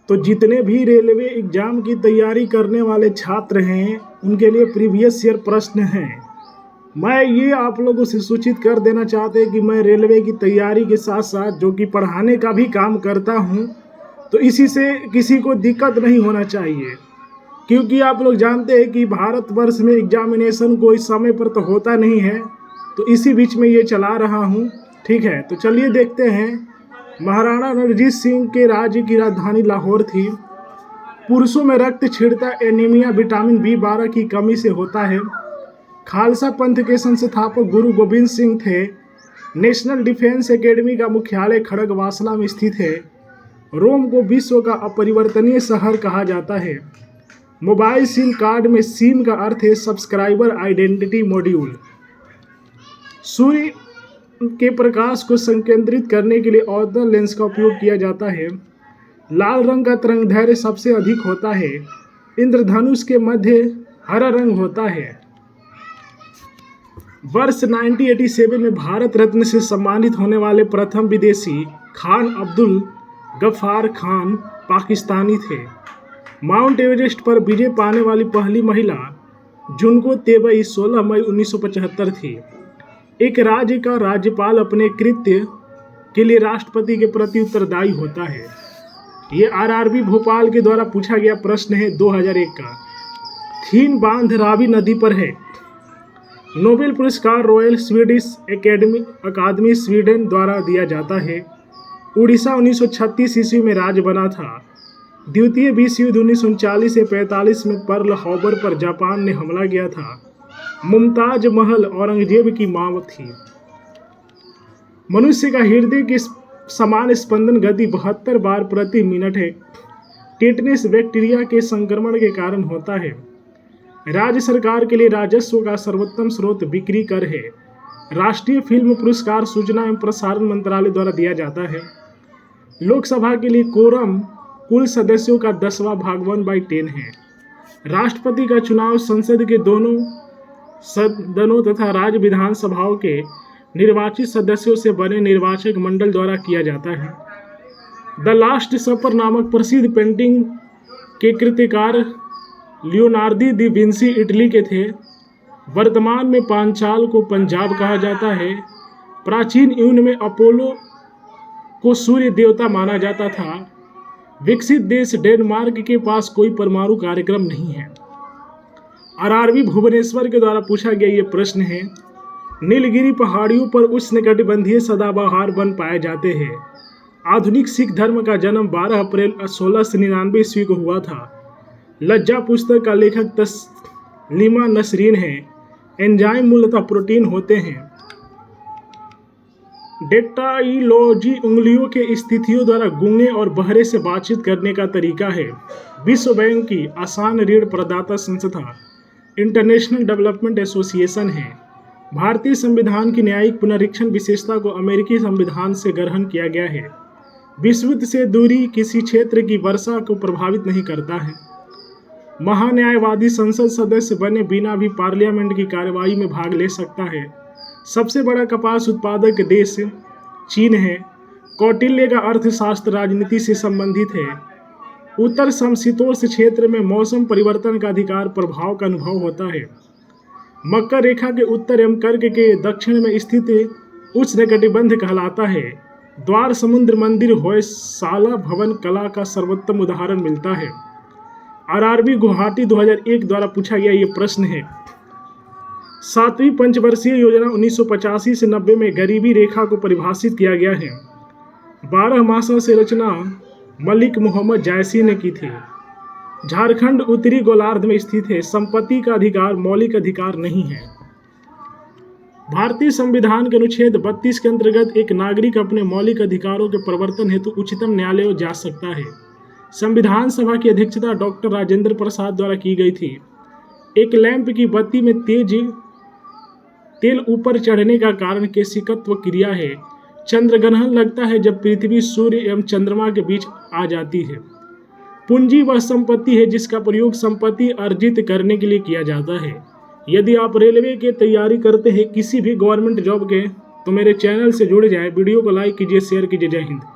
तो जितने भी रेलवे एग्ज़ाम की तैयारी करने वाले छात्र हैं उनके लिए प्रीवियस ईयर प्रश्न हैं। मैं ये आप लोगों से सूचित कर देना चाहते हैं कि मैं रेलवे की तैयारी के साथ साथ जो कि पढ़ाने का भी काम करता हूँ, तो इसी से किसी को दिक्कत नहीं होना चाहिए, क्योंकि आप लोग जानते हैं कि भारतवर्ष में एग्जामिनेशन कोई समय पर तो होता नहीं है। तो इसी बीच में ये चला रहा हूँ। ठीक है, तो चलिए देखते हैं। महाराणा रणजीत सिंह के राज्य की राजधानी लाहौर थी। पुरुषों में रक्त क्षीणता एनीमिया विटामिन B12 की कमी से होता है। खालसा पंथ के संस्थापक गुरु गोविंद सिंह थे। नेशनल डिफेंस एकेडमी का मुख्यालय खड़गवासला में स्थित है। रोम को विश्व का अपरिवर्तनीय शहर कहा जाता है। मोबाइल सिम कार्ड में सिम का अर्थ है सब्सक्राइबर आइडेंटिटी मॉड्यूल। सूर्य के प्रकाश को संकेंद्रित करने के लिए ऑर्थोगोनल लेंस का उपयोग किया जाता है। लाल रंग का तरंगदैर्घ्य सबसे अधिक होता है। इंद्रधनुष के मध्य हरा रंग होता है। वर्ष 1987 में भारत रत्न से सम्मानित होने वाले प्रथम विदेशी खान अब्दुल गफ्फार खान पाकिस्तानी थे। माउंट एवरेस्ट पर विजय पाने वाली पहली महिला जुनको तेबई 16 मई 1975 थी। एक राज्य का राज्यपाल अपने कृत्य के लिए राष्ट्रपति के प्रति उत्तरदायी होता है। ये RRB भोपाल के द्वारा पूछा गया प्रश्न है 2001 का। थीन बांध रावी नदी पर है। नोबेल पुरस्कार रॉयल स्वीडिश अकादमी स्वीडन द्वारा दिया जाता है। उड़ीसा 1936 ईस्वी में राज्य बना था। द्वितीय विश्व युद्ध 1939 से 45 में पर्ल हार्बर पर जापान ने हमला किया था। मुमताज महल औरंगजेब की मां थी। मनुष्य का हृदय की समान स्पंदन गति 72 बार प्रति मिनट है। टेटनस बैक्टीरिया के संक्रमण के कारण होता है। राज्य सरकार के लिए राजस्व का सर्वोत्तम स्रोत बिक्री कर है। राष्ट्रीय फिल्म पुरस्कार सूचना एवं प्रसारण मंत्रालय द्वारा दिया जाता है। लोकसभा के लिए कोरम कुल सदस्यों का 10वां भाग 1/10 है। राष्ट्रपति का चुनाव संसद के दोनों सदनों तथा राज्य विधानसभाओं के निर्वाचित सदस्यों से बने निर्वाचक मंडल द्वारा किया जाता है। द लास्ट सपर नामक प्रसिद्ध पेंटिंग के कृतिकार लियोनार्दो दा विंसी इटली के थे। वर्तमान में पांचाल को पंजाब कहा जाता है। प्राचीन युग में अपोलो को सूर्य देवता माना जाता था। विकसित देश डेनमार्क के पास कोई परमाणु कार्यक्रम नहीं है। RRB भुवनेश्वर के द्वारा पूछा गया ये प्रश्न है। नीलगिरी पहाड़ियों पर उष्णकटिबंधीय सदाबहार वन पाए जाते हैं। आधुनिक सिख धर्म का जन्म 12 अप्रैल 1699 ईस्वी को हुआ था। लज्जा पुस्तक का लेखक तस्लीमा नसरीन है। एंजाइम मूलतः प्रोटीन होते हैं। डेक्टाइलॉजी उंगलियों के स्थितियों द्वारा गूंगे और बहरे से बातचीत करने का तरीका है। विश्व बैंक की आसान ऋण प्रदाता संस्था इंटरनेशनल डेवलपमेंट एसोसिएशन है। भारतीय संविधान की न्यायिक पुनरीक्षण विशेषता को अमेरिकी संविधान से ग्रहण किया गया है। विश्व युद्ध से दूरी किसी क्षेत्र की वर्षा को प्रभावित नहीं करता है। महान्यायवादी संसद सदस्य बने बिना भी पार्लियामेंट की कार्यवाही में भाग ले सकता है। सबसे बड़ा कपास उत्पादक देश चीन है। कौटिल्य का अर्थशास्त्र राजनीति से संबंधित है। उत्तर समशीतोष्ण क्षेत्र में मौसम परिवर्तन का अधिकार प्रभाव का अनुभव होता है। मकर रेखा के उत्तर एवं कर्क के दक्षिण में स्थित उष्णकटिबंध कहलाता है। द्वार समुद्र मंदिर होयसाला भवन कला का सर्वोत्तम उदाहरण मिलता है। RRB गुवाहाटी 2001 द्वारा पूछा गया ये प्रश्न है। 7वीं पंचवर्षीय योजना 1985 से 90 में गरीबी रेखा को परिभाषित किया गया है। 12 मासा से रचना मलिक मोहम्मद जायसी ने की थी। झारखंड उत्तरी गोलार्ध में स्थित है। संपत्ति का अधिकार मौलिक अधिकार नहीं है। भारतीय संविधान के अनुच्छेद 32 के अंतर्गत एक नागरिक अपने मौलिक अधिकारों के प्रवर्तन हेतु उच्चतम न्यायालय जा सकता है। संविधान सभा की अध्यक्षता डॉक्टर राजेंद्र प्रसाद द्वारा की गई थी। एक लैंप की बत्ती में तेल ऊपर चढ़ने का कारण केशिकत्व क्रिया है। चंद्रग्रहण लगता है जब पृथ्वी सूर्य एवं चंद्रमा के बीच आ जाती है। पूंजी वह संपत्ति है जिसका प्रयोग संपत्ति अर्जित करने के लिए किया जाता है। यदि आप रेलवे की तैयारी करते हैं किसी भी गवर्नमेंट जॉब के, तो मेरे चैनल से जुड़ जाएं। वीडियो को लाइक कीजिए, शेयर कीजिए। जय हिंद।